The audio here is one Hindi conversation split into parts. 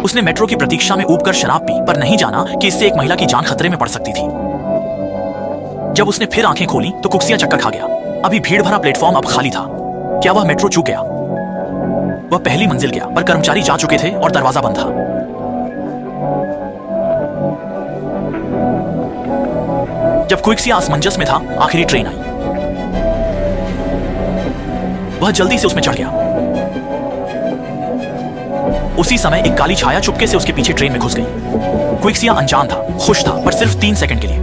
उसने मेट्रो की प्रतीक्षा में ऊबकर शराब पी, पर नहीं जाना कि इससे एक महिला की जान खतरे में पड़ सकती थी। जब उसने फिर आंखें खोली तो कुक्सिया चक्कर खा गया। अभी भीड़ भरा प्लेटफॉर्म अब खाली था। क्या वह मेट्रो चूक गया? वह पहली मंजिल गया, पर कर्मचारी जा चुके थे और दरवाजा बंद था। जब क्विक्सिया असमंजस में था, आखिरी ट्रेन आई। वह जल्दी से उसमें चढ़ गया। उसी समय एक काली छाया चुपके से उसके पीछे ट्रेन में घुस गई। क्विक्सिया अनजान था, खुश था, पर सिर्फ 3 सेकंड के लिए।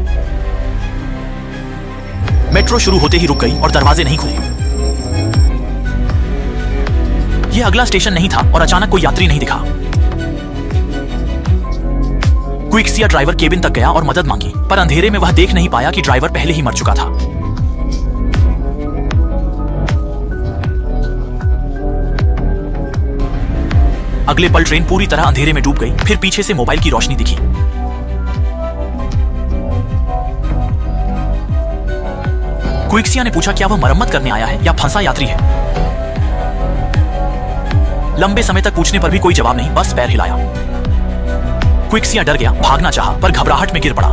मेट्रो शुरू होते ही रुक गई और दरवाजे नहीं खुले। यह अगला स्टेशन नहीं था और अचानक कोई यात्री नहीं दिखा। क्विक्सिया ड्राइवर केबिन तक गया और मदद मांगी, पर अंधेरे में वह देख नहीं पाया कि ड्राइवर पहले ही मर चुका था। अगले पल ट्रेन पूरी तरह अंधेरे में डूब गई। फिर पीछे से मोबाइल की रोशनी दिखी। क्विक्सिया ने पूछा, क्या वह मरम्मत करने आया है या फंसा यात्री है? लंबे समय तक पूछने पर भी कोई जवाब नहीं, बस पैर हिलाया। क्विक्सिया डर गया, भागना चाहा, पर घबराहट में गिर पड़ा।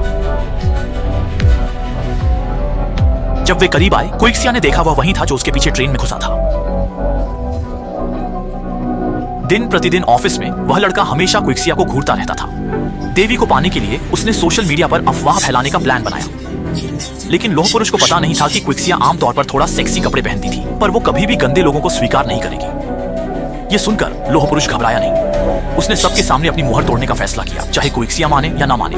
जब वे करीब आए, क्विक्सिया ने देखा वह वही था जो उसके पीछे ट्रेन में घुसा था। दिन प्रतिदिन ऑफिस में वह लड़का हमेशा क्विक्सिया को घूरता रहता था। देवी को पाने के लिए उसने सोशल मीडिया पर अफवाह फैलाने का प्लान बनाया। लेकिन लोह पुरुष को पता नहीं था कि क्विक्सिया आमतौर पर थोड़ा सेक्सी कपड़े पहनती थी, पर वो कभी भी गंदे लोगों को स्वीकार नहीं करेगी। ये सुनकर लोह पुरुष घबराया नहीं। उसने सबके सामने अपनी मुहर तोड़ने का फैसला किया, चाहे क्विक्सिया माने या ना माने।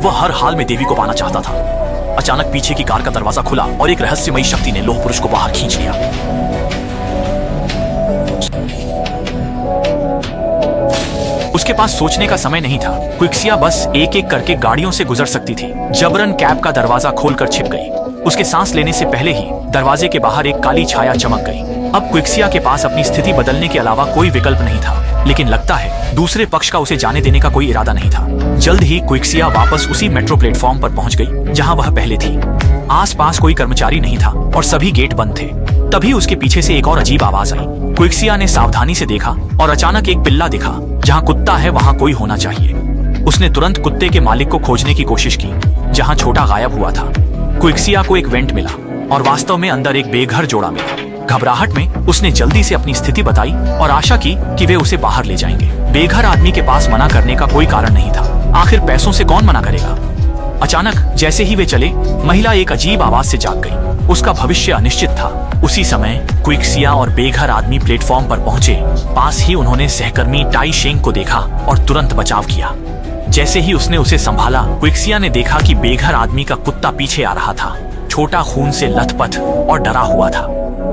वह हर हाल में देवी को पाना चाहता था। अचानक पीछे की कार का दरवाजा खुला और एक रहस्यमयी शक्ति ने लोह पुरुष को बाहर खींच लिया। उसके पास सोचने का समय नहीं था। क्विक्सिया बस एक एक करके गाड़ियों से गुजर सकती थी। जबरन कैब का दरवाजा खोलकर छिप गई। उसके सांस लेने से पहले ही दरवाजे के बाहर एक काली छाया चमक गई। अब क्विक्सिया के पास अपनी स्थिति बदलने के अलावा कोई विकल्प नहीं था, लेकिन लगता है दूसरे पक्ष का उसे जाने देने का कोई इरादा नहीं था। जल्द ही क्विक्सिया वापस उसी मेट्रो प्लेटफॉर्म पर पहुंच गई जहां वह पहले थी। आसपास कोई कर्मचारी नहीं था और सभी गेट बंद थे। तभी उसके पीछे से एक और अजीब आवाज आई। क्विक्सिया ने सावधानी से देखा और अचानक एक पिल्ला दिखा। जहां कुत्ता है वहां कोई होना चाहिए। उसने तुरंत कुत्ते के मालिक को खोजने की कोशिश की, जहां छोटा गायब हुआ था। क्विक्सिया को एक वेंट मिला और वास्तव में अंदर एक बेघर जोड़ा मिला। घबराहट में उसने जल्दी से अपनी स्थिति बताई और आशा की कि वे उसे बाहर ले जाएंगे। बेघर आदमी के पास मना करने का कोई कारण नहीं था। आखिर पैसों से कौन मना करेगा? अचानक जैसे ही वे चले, महिला एक अजीब आवाज से जाग गई। उसका भविष्य अनिश्चित था। उसी समय क्विक्सिया और बेघर आदमी प्लेटफॉर्म पर पहुंचे। पास ही उन्होंने सहकर्मी टाई शेंग को देखा और तुरंत बचाव किया। जैसे ही उसने उसे संभाला, क्विक्सिया ने देखा कि बेघर आदमी का कुत्ता पीछे आ रहा था, छोटा, खून से लथपथ और डरा हुआ था।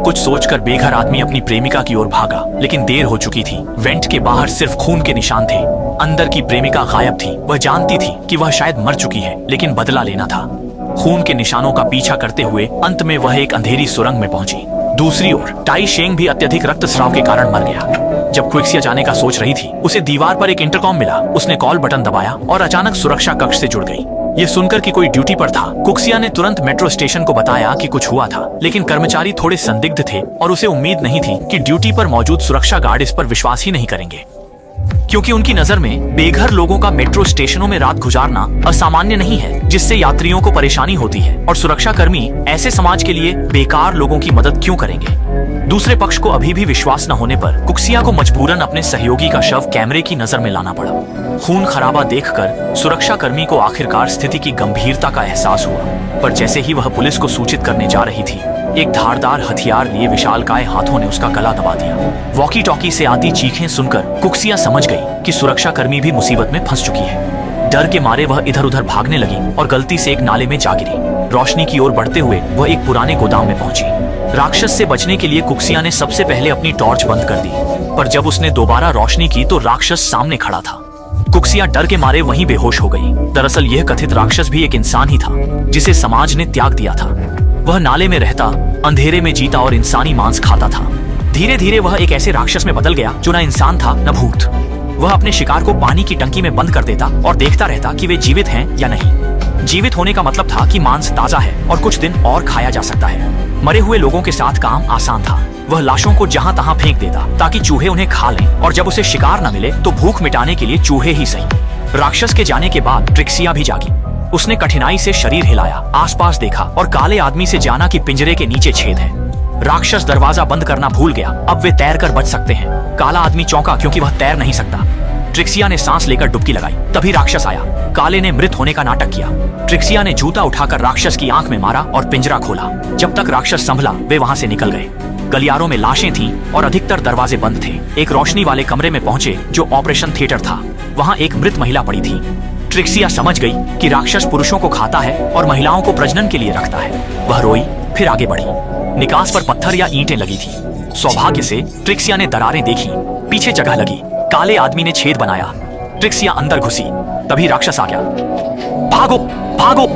कुछ सोचकर बेघर आदमी अपनी प्रेमिका की ओर भागा, लेकिन देर हो चुकी थी। वेंट के बाहर सिर्फ खून के निशान थे। अंदर की प्रेमिका गायब थी। वह जानती थी कि वह शायद मर चुकी है, लेकिन बदला लेना था। खून के निशानों का पीछा करते हुए अंत में वह एक अंधेरी सुरंग में पहुंची। दूसरी ओर टाई शेंग भी अत्यधिक रक्तस्राव के कारण मर गया। जब क्विक्सिया जाने का सोच रही थी, उसे दीवार पर एक इंटरकॉम मिला। उसने कॉल बटन दबाया और अचानक सुरक्षा कक्ष से जुड़ गई। ये सुनकर कि कोई ड्यूटी पर था, क्विक्सिया ने तुरंत मेट्रो स्टेशन को बताया कि कुछ हुआ था। लेकिन कर्मचारी थोड़े संदिग्ध थे और उसे उम्मीद नहीं थी कि ड्यूटी पर मौजूद सुरक्षा गार्ड इस पर विश्वास ही नहीं करेंगे, क्योंकि उनकी नजर में बेघर लोगों का मेट्रो स्टेशनों में रात गुजारना असामान्य नहीं है, जिससे यात्रियों को परेशानी होती है। और सुरक्षा कर्मी ऐसे समाज के लिए बेकार लोगों की मदद क्यों करेंगे? दूसरे पक्ष को अभी भी विश्वास न होने पर क्विक्सिया को मजबूरन अपने सहयोगी का शव कैमरे की नजर में लाना पड़ा। खून खराबा देखकर सुरक्षा कर्मी को आखिरकार स्थिति की गंभीरता का एहसास हुआ। पर जैसे ही वह पुलिस को सूचित करने जा रही थी, एक धारदार हथियार लिए विशालकाय हाथों ने उसका गला दबा दिया। वॉकी टॉकी से आती चीखें सुनकर क्विक्सिया समझ गई कि सुरक्षा कर्मी भी मुसीबत में फंस चुकी है। डर के मारे वह इधर उधर भागने लगी और गलती से एक नाले में जा गिरी। रोशनी की ओर बढ़ते हुए वह एक पुराने गोदाम में पहुंची। राक्षस से बचने के लिए क्विक्सिया ने सबसे पहले अपनी टॉर्च बंद कर दी, पर जब उसने दोबारा रोशनी की तो राक्षस सामने खड़ा था। क्विक्सिया डर के मारे वहीं बेहोश हो गई। दरअसल यह कथित राक्षस भी एक इंसान ही था, जिसे समाज ने त्याग दिया था। वह नाले में रहता, अंधेरे में जीता और इंसानी मांस खाता था। धीरे धीरे वह एक ऐसे राक्षस में बदल गया जो न इंसान था न भूत। वह अपने शिकार को पानी की टंकी में बंद कर देता और देखता रहता कि वे जीवित हैं या नहीं। जीवित होने का मतलब था कि मांस ताजा है और कुछ दिन और खाया जा सकता है। मरे हुए लोगों के साथ काम आसान था। वह लाशों को जहां तहां फेंक देता ताकि चूहे उन्हें खा लें, और जब उसे शिकार न मिले तो भूख मिटाने के लिए चूहे ही सही। राक्षस के जाने के बाद ट्रिक्सिया भी जागी। उसने कठिनाई से शरीर हिलाया, आसपास देखा और काले आदमी से जाना कि पिंजरे के नीचे छेद है। राक्षस दरवाजा बंद करना भूल गया, अब वे तैर कर बच सकते हैं। काला आदमी चौंका क्योंकि वह तैर नहीं सकता। ट्रिक्सिया ने सांस लेकर डुबकी लगाई, तभी राक्षस आया। काले ने मृत होने का नाटक किया। ट्रिक्सिया ने जूता उठाकर राक्षस की आंख में मारा और पिंजरा खोला। जब तक राक्षस संभला वे वहां से निकल गए। गलियारों में लाशें थीं और अधिकतर दरवाजे बंद थे। एक रोशनी वाले कमरे में पहुंचे जो ऑपरेशन थिएटर था। वहां एक मृत महिला पड़ी थी। ट्रिक्सिया समझ गई कि राक्षस पुरुषों को खाता है और महिलाओं को प्रजनन के लिए रखता है। वह रोई, फिर आगे बढ़ी। निकास पर पत्थर या ईंटें लगी थी। सौभाग्य से ट्रिक्सिया ने दरारें देखी, पीछे जगह लगी। काले आदमी ने छेद बनाया। ट्रिक्सिया अंदर घुसी, तभी राक्षस आ गया। भागो भागो!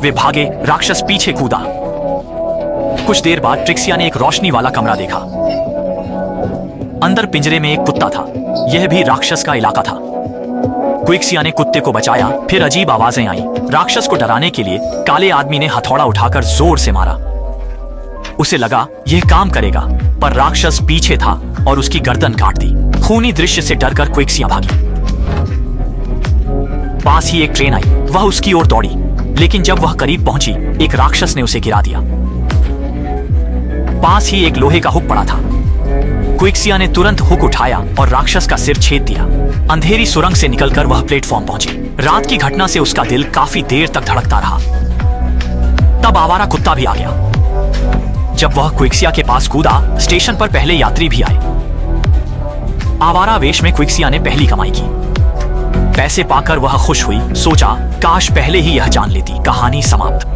वे भागे, राक्षस पीछे कूदा। कुछ देर बाद ट्रिक्सिया ने एक रोशनी वाला कमरा देखा। अंदर पिंजरे में एक कुत्ता था। यह भी राक्षस का इलाका था। क्विक्सिया ने कुत्ते को बचाया, फिर अजीब आवाजें आई। राक्षस को डराने के लिए काले आदमी ने हथौड़ा उठाकर जोर से मारा। उसे लगा यह काम करेगा, पर राक्षस पीछे था और उसकी गर्दन काट दी। खूनी दृश्य से डरकर क्विक्सिया भागी। पास ही एक ट्रेन आई, वह उसकी ओर दौड़ी, लेकिन जब वह करीब पहुंची एक राक्षस ने उसे गिरा दिया। पास ही एक लोहे का हुक पड़ा था। क्विक्सिया ने तुरंत हुक उठाया और राक्षस का सिर छेद दिया। अंधेरी सुरंग से निकलकर वह प्लेटफॉर्म पहुंची। रात की घटना से उसका दिल काफी देर तक धड़कता रहा। तब आवारा कुत्ता भी आ गया। जब वह क्विक्सिया के पास कूदा, स्टेशन पर पहले यात्री भी आए। आवारा वेश में क्विक्सिया ने पहली कमाई की। पैसे पाकर वह खुश हुई। सोचा काश पहले ही यह जान लेती। कहानी समाप्त।